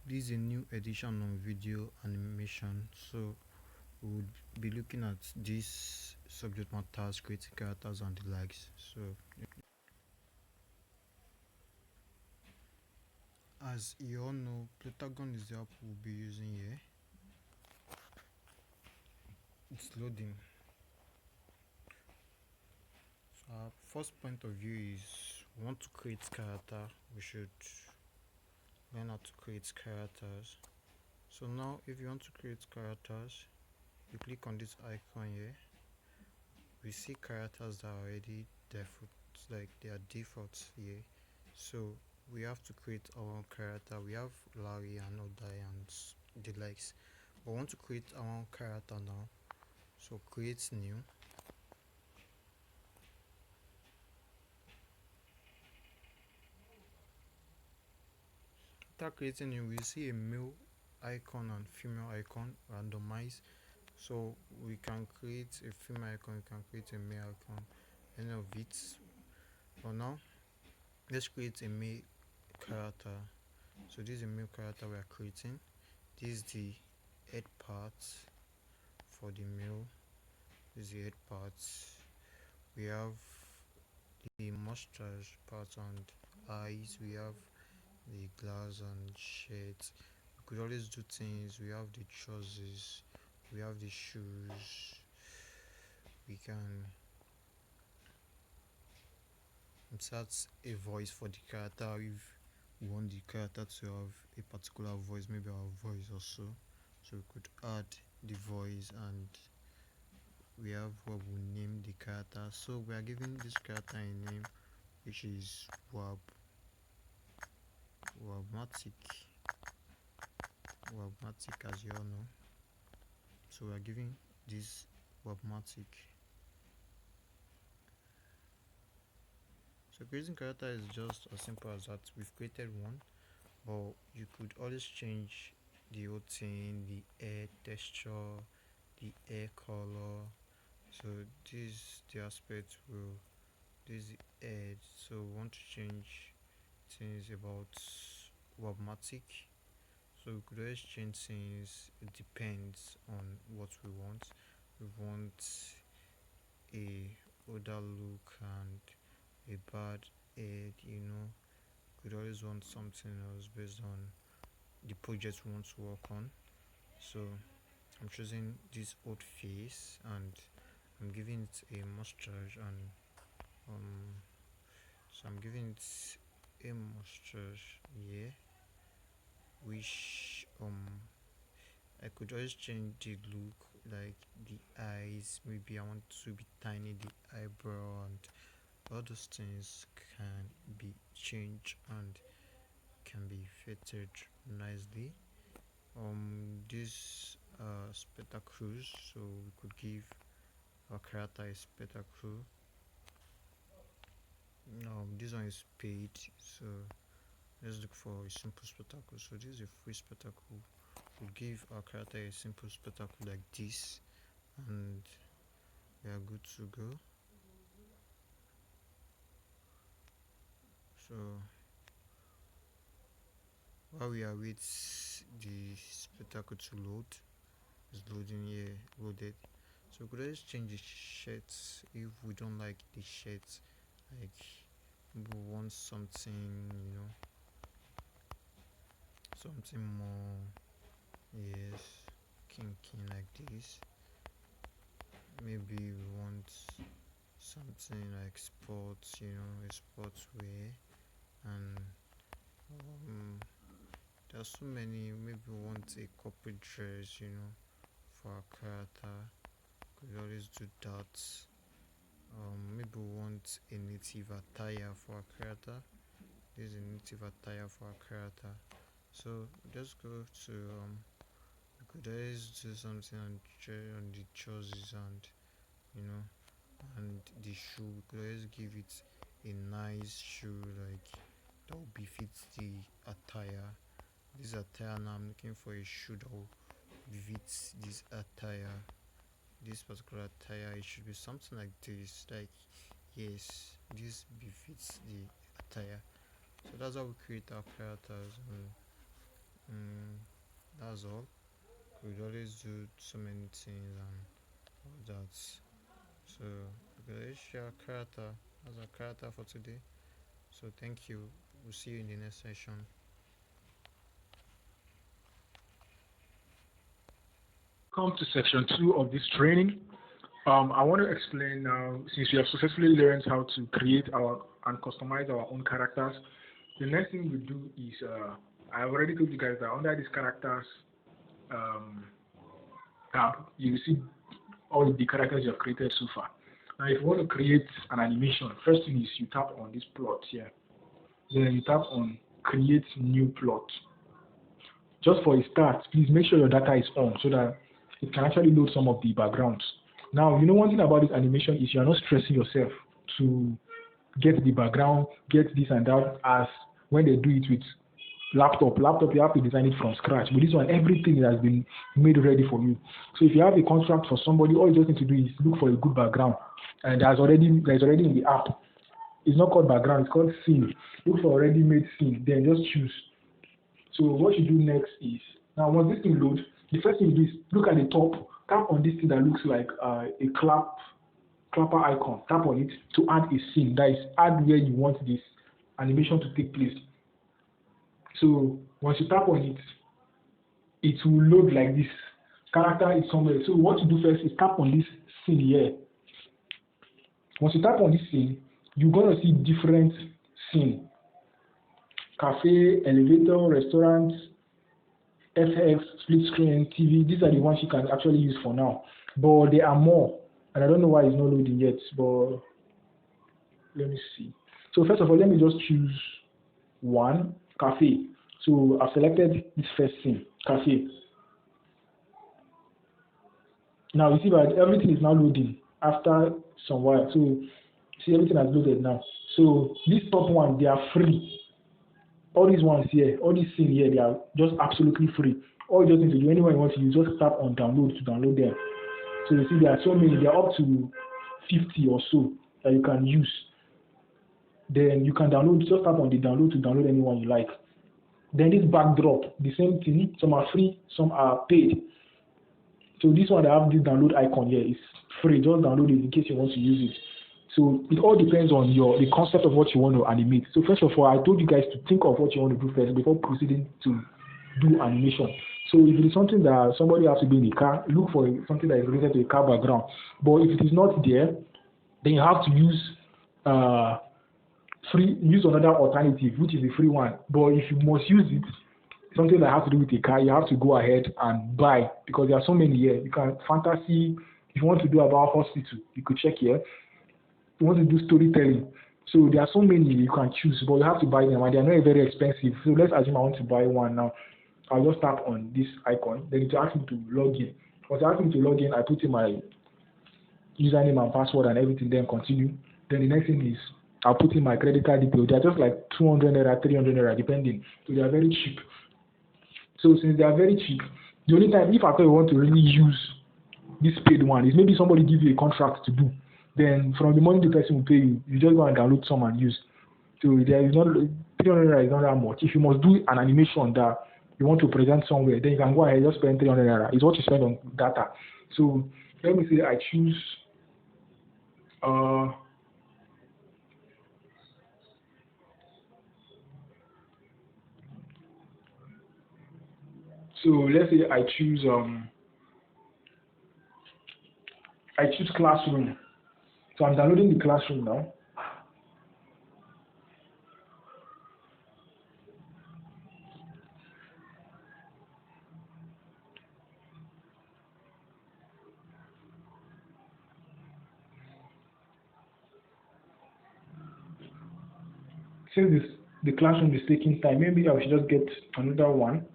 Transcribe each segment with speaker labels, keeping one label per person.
Speaker 1: This is a new edition on video animation, so we would be looking at this subject matters, creating characters and the likes. So as you all know, Pentagon is the app we'll be using here. It's loading. So our first point of view is we want to create character. We should learn how to create characters. So now if you want to create characters, you click on this icon here. We see characters that are already default, like they are defaults here. So we have to create our own character. We have Larry and Odai and the likes. We want to create our own character now. So create new. After creating new, we see a male icon and female icon randomized. So we can create a female icon, we can create a male icon, any of it. For now, let's create a male character. So this is a male character we are creating. This is the head part for the male. This is the head part. We have the mustache part and eyes. We have the glass and shades. We could always do things. We have the trousers. We have the shoes. We can insert a voice for the character if we want the character to have a particular voice, maybe our voice also. So we could add the voice, and we have what we name the character. So we are giving this character a name which is Wabmatic, as you all know. So we are giving this Wabmatic. So creating character is just as simple as that. We've created one, but you could always change the whole thing, the hair texture, the hair color. So this is the aspect will this is the head. So we want to change things about Webmatic. So we could always change things. It depends on what we want. We want a older look and a bad head, could always want something else based on the project we want to work on. So I'm choosing this old face and I'm giving it a mustache, and so I'm giving it a mustache here, which I could always change the look, like the eyes. Maybe I want to be tiny, the eyebrow, and all those things can be changed and can be fitted nicely. This spectacles, so we could give our character a spectacle. This one is paid, so let's look for a simple spectacle. So this is a free spectacle. We'll give our character a simple spectacle like this, and we are good to go. So while we are with the spectacle to load, it's loading here, loaded. So we could always change the shirts if we don't like the shirts, like we want something, something more, yes, kinky like this. Maybe we want something like sports, a sports wear, and there are so many. Maybe we want a corporate dress, for our character. Could always do that. Maybe we want a native attire for our character. This is a native attire for our character. So let's go to we could always do something on the trousers and and the shoe. We could always give it a nice shoe, like that will befit the attire. This attire, now I'm looking for a shoe that will befit this attire. This particular attire, it should be something like this, like, yes, this befits the attire. So that's how we create our characters, and mm, that's all. We could always do so many things and all that. So we could always share character as a character for today. So thank you. We'll see you in the next session.
Speaker 2: Come to section 2 of this training. I want to explain now, since we have successfully learned how to create our and customize our own characters, the next thing we do is, I already told you guys that under these characters um, tab, you will see all the characters you have created so far. Now, if you want to create an animation, first thing is you tap on this plot here. Then you tap on create new plot. Just for a start, please make sure your data is on so that it can actually load some of the backgrounds. Now, one thing about this animation is you're not stressing yourself to get the background, get this and that, as when they do it with laptop. Laptop, you have to design it from scratch. But this one, everything has been made ready for you. So if you have a contract for somebody, all you just need to do is look for a good background. And there's already in the app. It's not called background, it's called scene. Look for already made scene, then just choose. So what you do next is, now once this thing loads, the first thing you do is look at the top, tap on this thing that looks like a clapper icon. Tap on it to add a scene. That is, add where you want this animation to take place. So once you tap on it, it will load like this. Character is somewhere. So what you do first is tap on this scene here. Once you tap on this scene, you're gonna see different scene. Cafe, elevator, restaurant, FX, split screen, TV. These are the ones you can actually use for now. But there are more, and I don't know why it's not loading yet. But let me see. So first of all, let me just choose one, cafe. So I've selected this first scene, cafe. Now you see that everything is now loading after some while. So see, everything has loaded now. So this top one, they are free. All these ones here, all these scenes here, they are just absolutely free. All you just need to do, anyone you want to use, just tap on download to download them. So you see, there are so many, they are up to 50 or so that you can use. Then you can download, just tap on the download to download anyone you like. Then this backdrop, the same thing, some are free, some are paid. So this one that have this download icon here is free, just download it in case you want to use it. So it all depends on the concept of what you want to animate. So first of all, I told you guys to think of what you want to do first before proceeding to do animation. So if it is something that somebody has to be in a car, look for something that is related to a car background. But if it is not there, then you have to use another alternative, which is a free one. But if you must use it, something that has to do with a car, you have to go ahead and buy, because there are so many here. You can fantasy. If you want to do about hospital, you could check here. You want to do storytelling. So there are so many you can choose, but you have to buy them, and they are not very expensive. So let's assume I want to buy one now. I'll just tap on this icon. Then it will ask me to log in. Once it asks me to log in, I put in my username and password and everything, then continue. Then the next thing is I'll put in my credit card details. They are just like 200 naira, 300 naira, depending. So they are very cheap. So since they are very cheap, the only time, if after you want to really use this paid one, is maybe somebody give you a contract to do. Then from the money the person will pay you, you just go and download some and use. So there is not 300 is not that much. If you must do an animation that you want to present somewhere, then you can go ahead and just spend 300 naira. It's what you spend on data. So let me say I choose so let's say I choose classroom. So I'm downloading the classroom now. Since the classroom is taking time, maybe I should just get another one.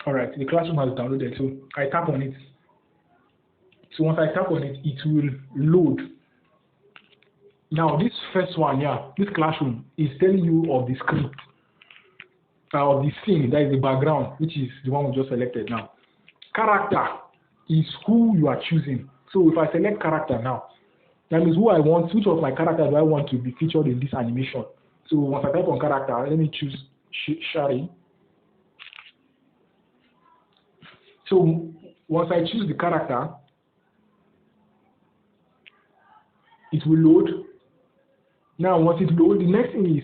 Speaker 2: All right, the classroom has downloaded, so I tap on it. So once I tap on it, it will load. Now this first one, yeah, this classroom is telling you of the script, of the scene, that is the background, which is the one we just selected now. Character is who you are choosing. So if I select character now, that means who I want, which of my characters do I want to be featured in this animation. So once I type on character, let me choose Shari. So once I choose the character, it will load. Now once it loads, the next thing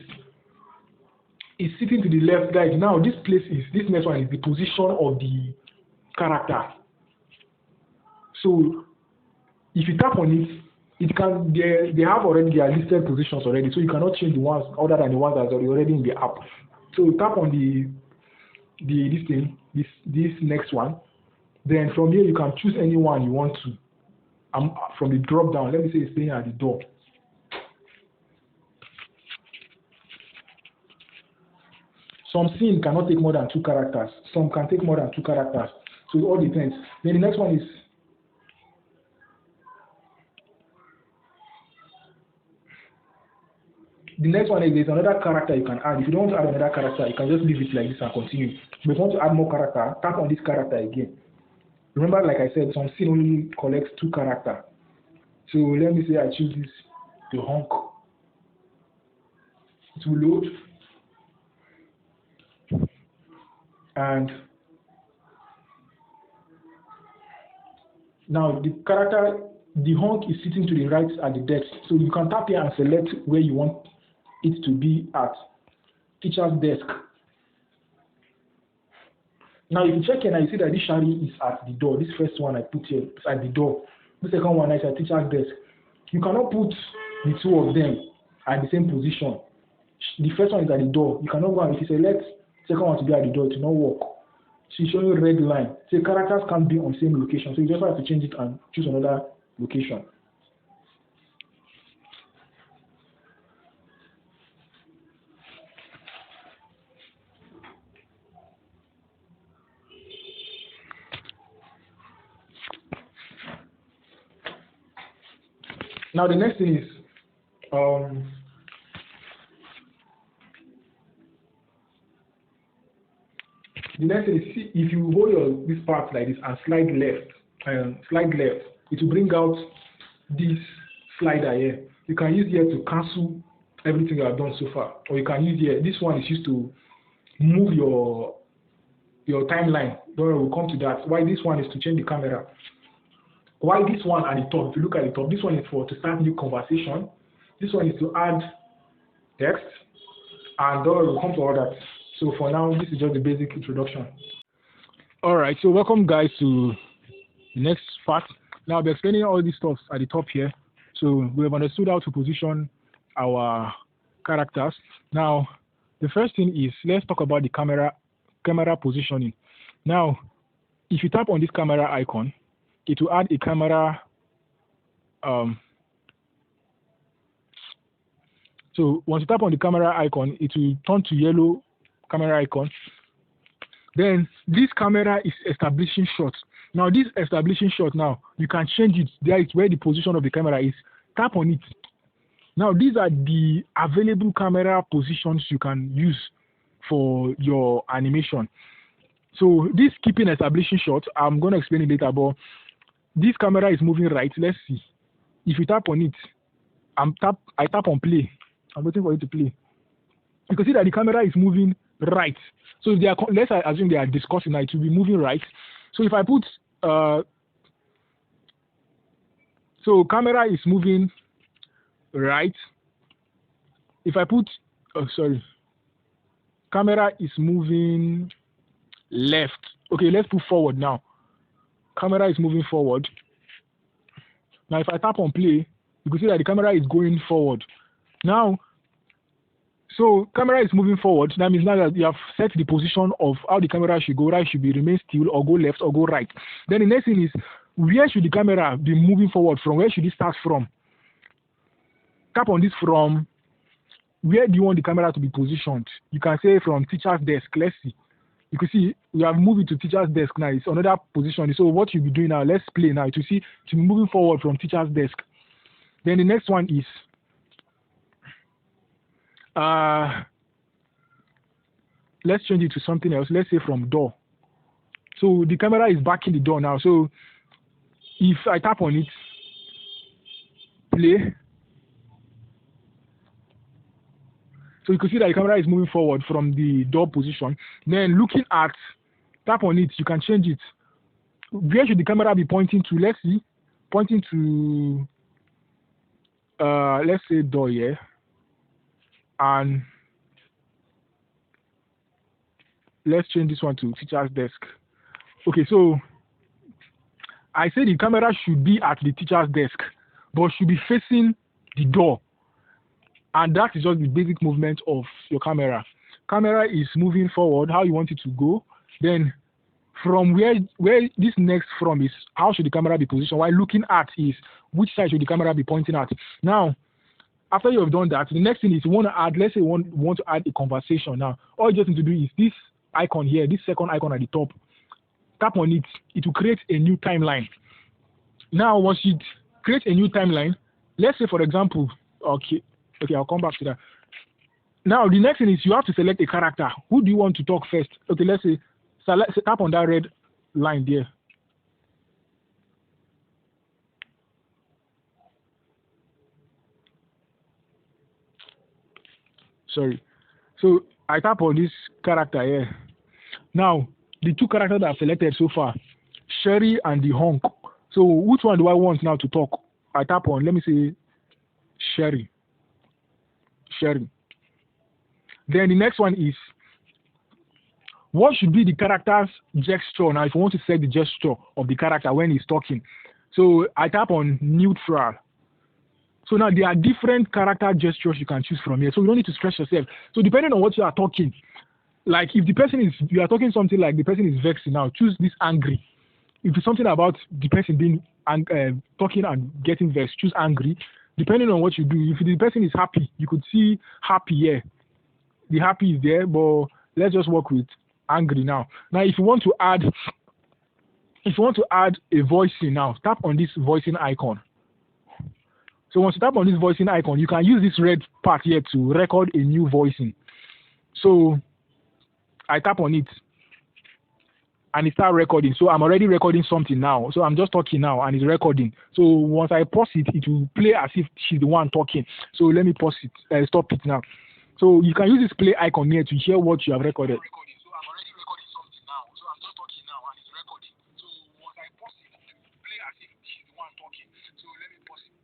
Speaker 2: is sitting to the left, guys. Now this next one is the position of the character. So if you tap on it, they have already their listed positions already, so you cannot change the ones other than the ones that's already in the app. So tap on this next one. Then from here you can choose any one you want to. From the drop down, let me say it's staying at the door. Some scene cannot take more than 2 characters. Some can take more than 2 characters. So it all depends. Then the next one is there's another character you can add. If you don't want to add another character, you can just leave it like this and continue. But if you want to add more character, tap on this character again. Remember, like I said, some scene only collects 2 characters. So let me say I choose this, the honk. It will load. And now the character, the honk is sitting to the right at the desk. So you can tap here and select where you want it to be at. Teacher's desk. Now if you check here now, you see that this Shari is at the door. This first one I put here is at the door. The second one is at teacher's desk. You cannot put the 2 of them at the same position. The first one is at the door. You cannot go and if you select the second one to be at the door, it will not work. So it's showing a red line. So characters can't be on the same location. So you just have to change it and choose another location. Now the next thing is see, if you hold this part like this and slide left, it will bring out this slider here. You can use here to cancel everything you have done so far, or you can use here. This one is used to move your timeline. Don't worry, we'll come to that. Why this one is to change the camera. Why this one at the top? If you look at the top, this one is to start new conversation. This one is to add text, and we'll come to all that. So for now, this is just the basic introduction. All right, so welcome guys to the next part. Now I'll be explaining all these stuff at the top here. So we have understood how to position our characters. Now, the first thing is, let's talk about the camera positioning. Now, if you tap on this camera icon, it will add a camera. So once you tap on the camera icon, it will turn to yellow camera icon. Then this camera is establishing shot. Now this establishing shot, now you can change it. There is where the position of the camera is. Tap on it. Now these are the available camera positions you can use for your animation. So this keeping establishing shot, I'm going to explain it later, but this camera is moving right. Let's see. If you tap on it, I tap on play. I'm waiting for it to play. You can see that the camera is moving right. So if let's assume they are discussing now, it will be moving right. So if I put, so camera is moving right. If I put, camera is moving left. Okay, let's put forward now. Camera is moving forward. Now if I tap on play, you can see that the camera is going forward. Now, so camera is moving forward. That means now that you have set the position of how the camera should go. Right should be remain still, or go left, or go right. Then the next thing is, where should the camera be moving forward from? Where should it start from? Tap on this from. Where do you want the camera to be positioned? You can say from teacher's desk. Let's see. You can see we have moved it to teacher's desk now. It's another position. So what you'll be doing now, let's play now to see to be moving forward from teacher's desk. Then the next one is let's change it to something else. Let's say from door. So the camera is backing the door now. So if I tap on it, play. So you can see that the camera is moving forward from the door position. Then looking at, tap on it, you can change it. Where should the camera be pointing to? Let's see. Pointing to, let's say door here. And let's change this one to teacher's desk. Okay, so I said the camera should be at the teacher's desk, but should be facing the door. And that is just the basic movement of your camera. Camera is moving forward, how you want it to go. Then from where this next from is, how should the camera be positioned? While looking at is, which side should the camera be pointing at? Now, after you have done that, the next thing is you want to add, let's say you want to add a conversation now. All you just need to do is this icon here, this second icon at the top. Tap on it, it will create a new timeline. Now, once you create a new timeline, let's say for example, okay, I'll come back to that. Now, the next thing is you have to select a character. Who do you want to talk first? Okay, let's say, tap on that red line there. Sorry. So I tap on this character here. Now, the two characters that I've selected so far, Sherry and the Honk. So which one do I want now to talk? I tap on, let me say, Sherry. Then the next one is, what should be the character's gesture? Now, if you want to set the gesture of the character when he's talking. So I tap on neutral. So now there are different character gestures you can choose from here. So you don't need to stress yourself. So depending on what you are talking, like if you are talking something like the person is vexed now, choose this angry. If it's something about the person being talking and getting vexed, choose angry. Depending on what you do, if the person is happy, you could see happy here. The happy is there, but let's just work with angry now. Now, if you want to add a voicing now, tap on this voicing icon. So once you tap on this voicing icon, you can use this red part here to record a new voicing. So I tap on it and it starts recording. So I'm already recording something now. So I'm just talking now and it's recording. So once I pause it, it will play as if she's the one talking. So let me pause it, stop it now. So you can use this play icon here to hear what you have recorded. So I'm already recording something now. So I'm just talking now and it's recording. So once I pause it, it will play as if she's the one talking. So let me pause it.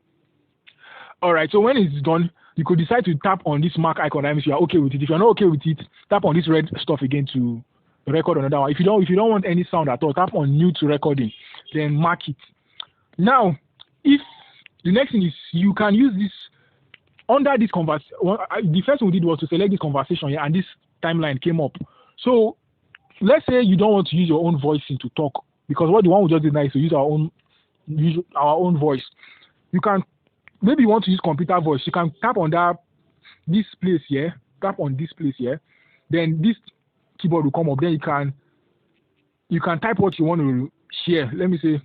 Speaker 2: All right. So when it's done, you could decide to tap on this mark icon. That means you are okay with it. If you're not okay with it, tap on this red stuff again to record another one. If you don't want any sound at all, tap on new to recording, then mark it. Now, if the next thing is you can use this under this conversation. The first thing we did was to select this conversation here, and this timeline came up. So let's say you don't want to use your own voicing to talk, because what the one we just did now is to use our own voice. You can, maybe you want to use computer voice. You can tap on this place here. Tap on this place here. Then this keyboard will come up. Then you can type what you want to share. Let me say,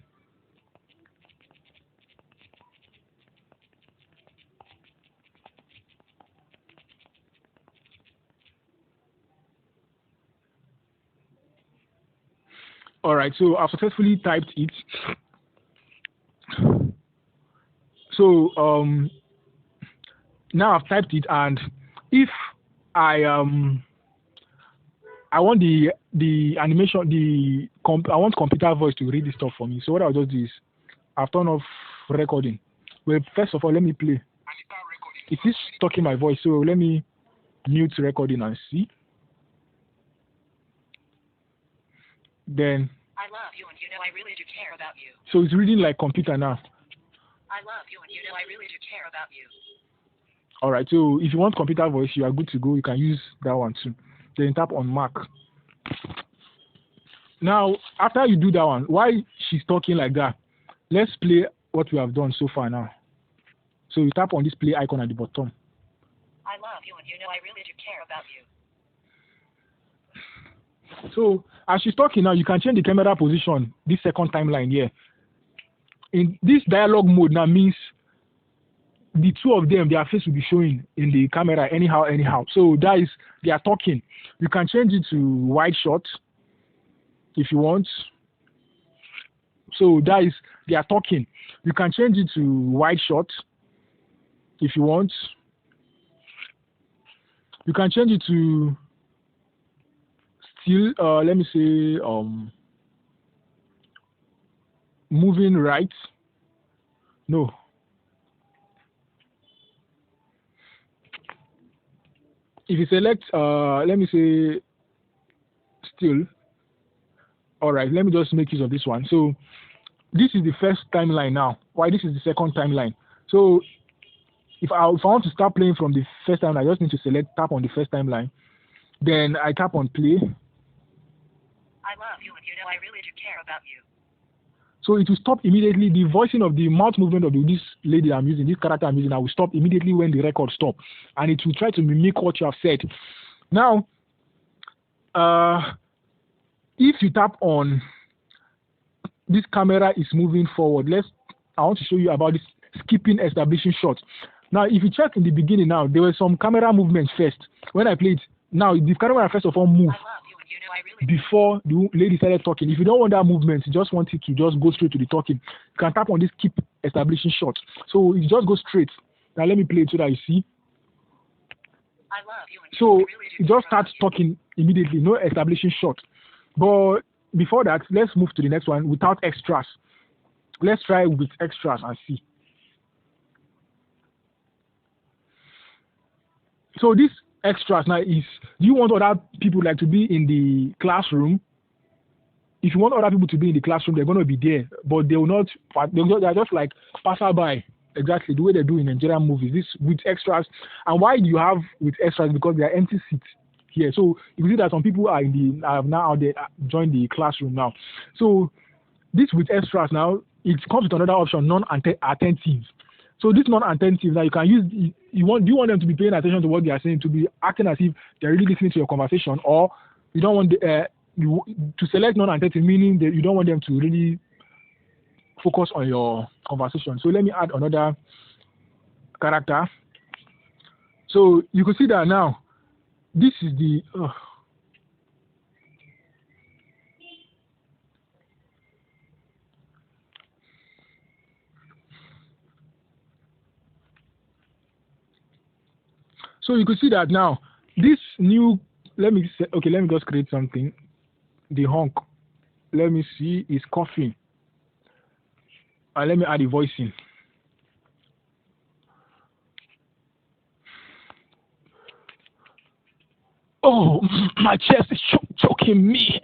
Speaker 2: all right, so I've successfully typed it. So now I've typed it, and if I want the animation, I want computer voice to read this stuff for me. So what I'll just do is I've turned off recording. Well, first of all, let me play. It is talking my voice, so let me mute recording and see. Then
Speaker 3: I love you and you know I really do care about you.
Speaker 2: So it's reading like computer now.
Speaker 3: I love you and you know I really do care about you.
Speaker 2: All right, so if you want computer voice, you are good to go. You can use that one too. Then tap on mark. Now, after you do that one, while she's talking like that, let's play what we have done so far now. So you tap on this play icon at the bottom.
Speaker 3: I love you and you know I really do care about you.
Speaker 2: So as she's talking now, you can change the camera position, this second timeline here. In this dialogue mode now means the two of them, their face will be showing in the camera anyhow. So that is, they are talking. You can change it to wide shot if you want. So that is, they are talking. You can change it to wide shot if you want. You can change it to still, let me say, moving right. No. If you select, let me say, still, all right, let me just make use of this one. So this is the first timeline now. Why this is the second timeline. So if I want to start playing from the first timeline, I just need to tap on the first timeline. Then I tap on play.
Speaker 3: I love you and you know I really do care about you.
Speaker 2: So it will stop immediately. The voicing of the mouth movement of this lady I'm using, this character I'm using, I will stop immediately when the record stops. And it will try to mimic what you have said. Now, if you tap on this camera is moving forward, I want to show you about this skipping establishing shot. Now, if you check in the beginning now, there were some camera movements first. When I played, now the camera first of all moved.
Speaker 3: I love you and you know I really
Speaker 2: Before the lady started talking. If you don't want that movement, you just want it to just go straight to the talking, you can tap on this keep establishing shot. So it just goes straight. Now let me play it so that you see.
Speaker 3: I love you and you
Speaker 2: So
Speaker 3: know I really do
Speaker 2: it
Speaker 3: care
Speaker 2: just starts
Speaker 3: about you.
Speaker 2: talking immediately, no establishing shot. But before that, let's move to the next one without extras. Let's try with extras and see. So this extras now is, do you want other people like to be in the classroom? If you want other people to be in the classroom, they're going to be there, but they will not, they're just like passerby. Exactly the way they do in Nigerian movies. This with extras. And why do you have with extras? Because there are empty seats here. So you can see that some people are have now joined the classroom now. So this with extras now, it comes with another option, non-attentive. So this non-attentive, now you can use, do you want them to be paying attention to what they are saying, to be acting as if they're really listening to your conversation, or you don't want to select non-attentive, meaning that you don't want them to really focus on your conversation. So let me add another character. So you can see that now, this is the, so you can see that now, this new, let me just create something. The honk, let me see, is coughing. Let me add the voice in. Oh, my chest is choking me.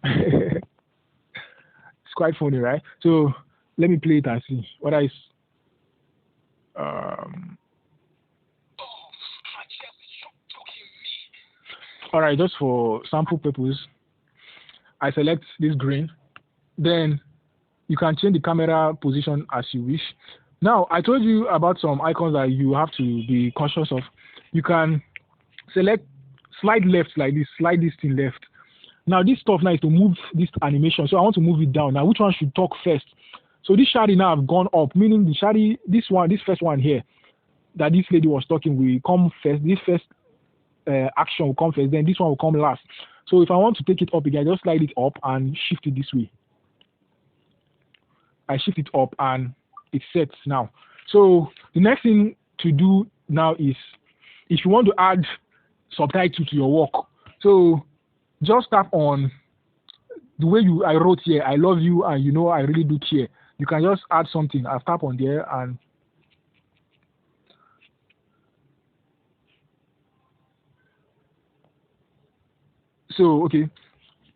Speaker 2: It's quite funny, right? So let me play it and see what I. All right, just for sample purpose, I select this green. Then you can change the camera position as you wish. Now, I told you about some icons that you have to be conscious of. You can select slide left like this, slide this thing left. Now, this stuff now is to move this animation. So I want to move it down. Now, which one should talk first? So this shady now have gone up, meaning the shady, this first one here, that this lady was talking will come first. This first action will come first, then this one will come last. So if I want to take it up again, I just slide it up and shift it this way. I shift it up and it sets now. So the next thing to do now is, if you want to add subtitle to your work, so just tap on the way I wrote here, I love you and you know I really do care. You can just add something. I've tapped on there and so, okay.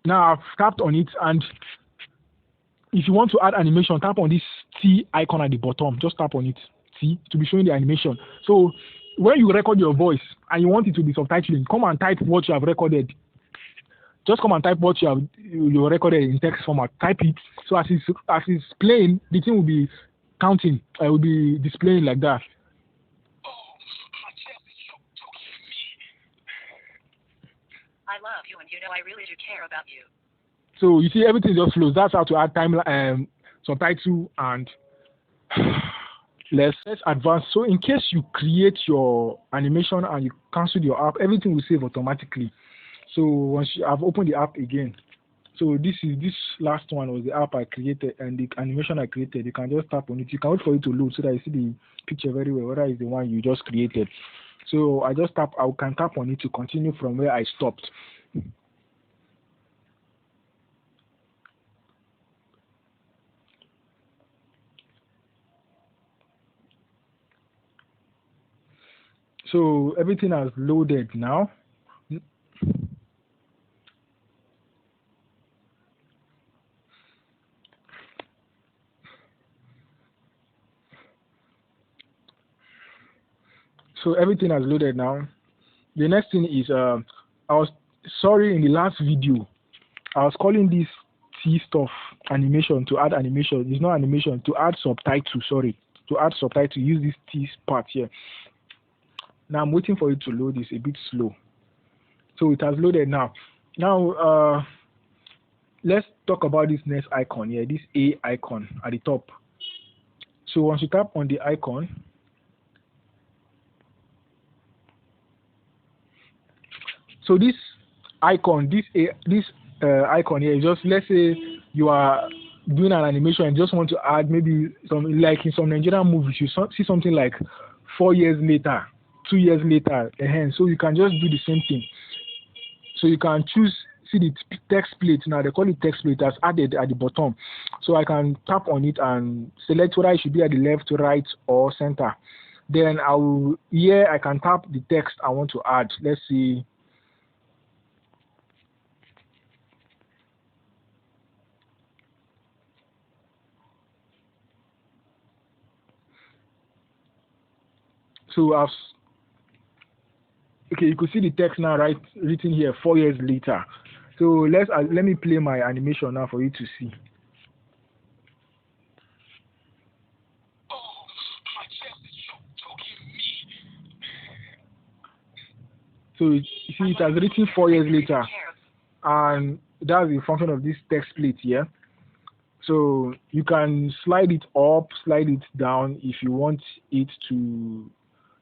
Speaker 2: Now I've tapped on it, and if you want to add animation, tap on this T icon at the bottom. Just tap on it, T, to be showing the animation. So when you record your voice and you want it to be subtitling, come and type what you have recorded. Just come and type what you recorded in text format. Type it. So as it's playing, the thing will be counting. It will be displaying like that.
Speaker 3: I love you and you know I really do care about you.
Speaker 2: So you see, everything just flows. That's how to add subtitle and let's advance. So in case you create your animation and you cancel your app, everything will save automatically. So once you have opened the app again, so this last one was the app I created and the animation I created. You can just tap on it. You can wait for it to load so that you see the picture very well, whether it's the one you just created. So I can tap on it to continue from where I stopped. So everything has loaded now. So everything has loaded now. The next thing is I was sorry in the last video I was calling this T stuff animation to add animation. It's not animation to add subtitle. Sorry, to add subtitle. Use this T part here. Now I'm waiting for it to load. It's a bit slow. So it has loaded now. Now let's talk about this next icon here. This A icon at the top. So once you tap on the icon, so this icon, this icon here, just let's say you are doing an animation and just want to add maybe some, like in some Nigerian movies, you see something like 4 years later, 2 years later, so you can just do the same thing. So you can choose, see the text plate now, they call it text plate, that's added at the bottom. So I can tap on it and select whether it should be at the left, right, or center. Then I can tap the text I want to add. Let's see. So okay, you could see the text now, right, written here 4 years later. So let me play my animation now for you to see. So you see it has written 4 years later, and that's the function of this text plate here. So you can slide it up, slide it down if you want it to,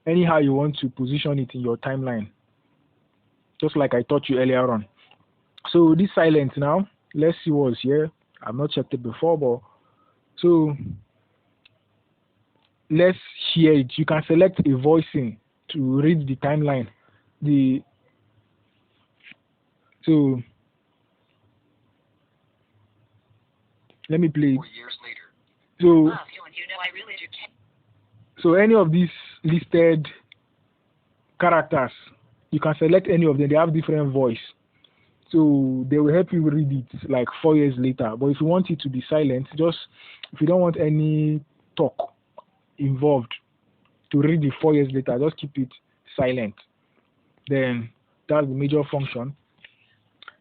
Speaker 2: anyhow you want to position it in your timeline, just like I taught you earlier on. So this silent now, let's see what's here. I've not checked it before, but so let's hear it. You can select a voicing to read the timeline. So let me play it.
Speaker 3: 4 years later.
Speaker 2: So
Speaker 3: Love you and you know I really do care.
Speaker 2: so any of these listed characters, you can select any of them. They have different voice. So they will help you read it like 4 years later. But if you want it to be silent, just if you don't want any talk involved to read it 4 years later, just keep it silent. Then that's the major function.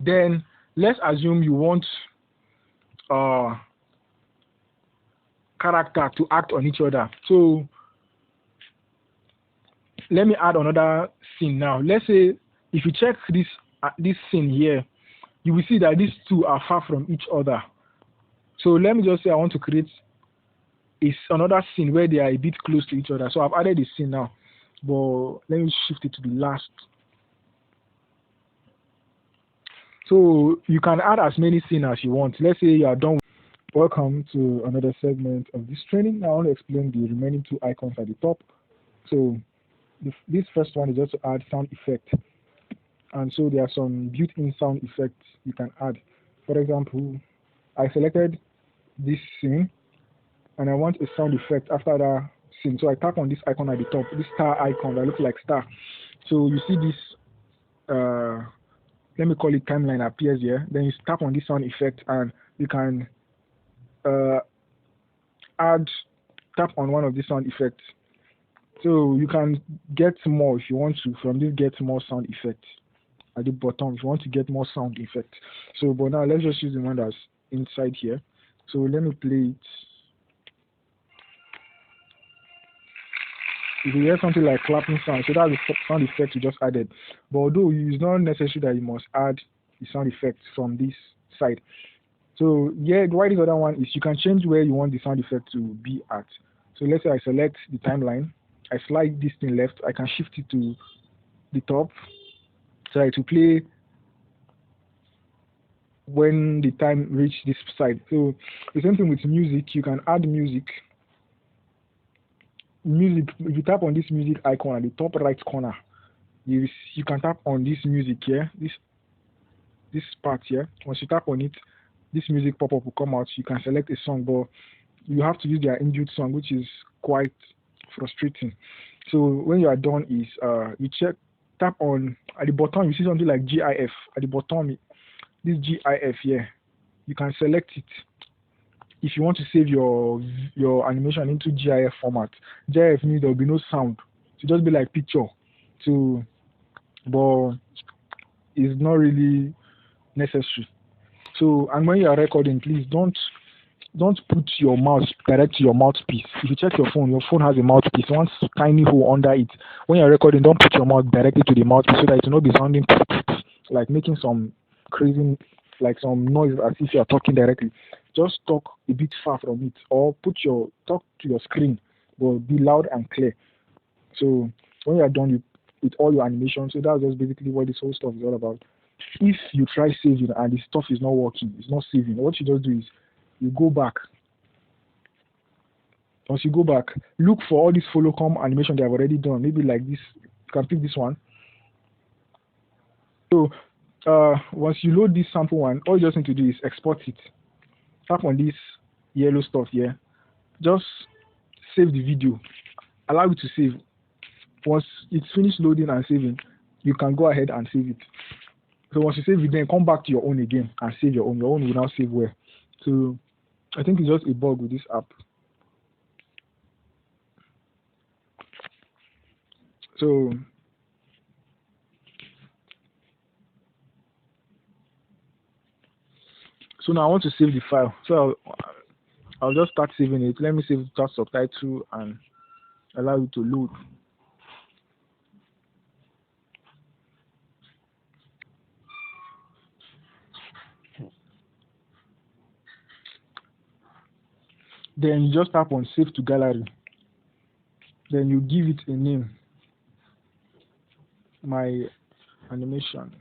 Speaker 2: Then let's assume you want character to act on each other. So let me add another scene now. Let's say if you check this scene here, you will see that these two are far from each other. So let me just say I want to create another scene where they are a bit close to each other. So I've added a scene now, but let me shift it to the last. So you can add as many scenes as you want. Let's say you are done. Welcome to another segment of this training. Now I want to explain the remaining two icons at the top. So this first one is just to add sound effect. And so there are some built-in sound effects you can add. For example, I selected this scene and I want a sound effect after that scene. So I tap on this icon at the top, this star icon that looks like star. So you see this, let me call it timeline appears here. Then you tap on this sound effect and you can tap on one of these sound effects. So you can get more if you want to from this get more sound effect at the bottom if you want to get more sound effect. So but now let's just use the one that's inside here. So let me play it. If you hear something like clapping sound, so that's the sound effect you just added. But although it's not necessary that you must add the sound effect from this side. So yeah, why this other one is you can change where you want the sound effect to be at. So let's say I select the timeline, I slide this thing left, I can shift it to the top so that to play when the time reach this side. So the same thing with music, you can add music. If you tap on this music icon at the top right corner, you can tap on this music here, this part here. Once you tap on it, this music pop-up will come out. You can select a song, but you have to use their inbuilt song, which is quite frustrating. So when you are done is you tap on at the bottom, you see something like GIF at the bottom. This GIF here, you can select it if you want to save your animation into GIF format. GIF means there will be no sound. It just be like picture. So, but it's not really necessary. So, and when you are recording, please don't put your mouse direct to your mouthpiece. If you check your phone has a mouthpiece, one tiny hole under it. When you're recording, don't put your mouth directly to the mouthpiece so that it will not be sounding like making some crazy, like some noise as if you are talking directly. Just talk a bit far from it, or talk to your screen, but be loud and clear. So when you are done with all your animation, so that's just basically what this whole stuff is all about. If you try saving and the stuff is not working, it's not saving, what you just do is you go back. Once you go back, look for all these follow come animation they have already done. Maybe like this, you can pick this one. So once you load this sample one, all you just need to do is export it. Tap on this yellow stuff here. Just save the video. Allow it to save. Once it's finished loading and saving, you can go ahead and save it. So once you save it, then come back to your own again and save your own. Your own will now save well. So I think it's just a bug with this app. So now I want to save the file. So I'll just start saving it. Let me save that subtitle and allow it to load. Then you just tap on save to gallery. Then you give it a name. My animation.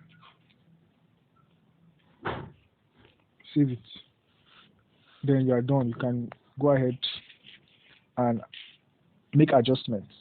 Speaker 2: Save it. Then you are done. You can go ahead and make adjustments.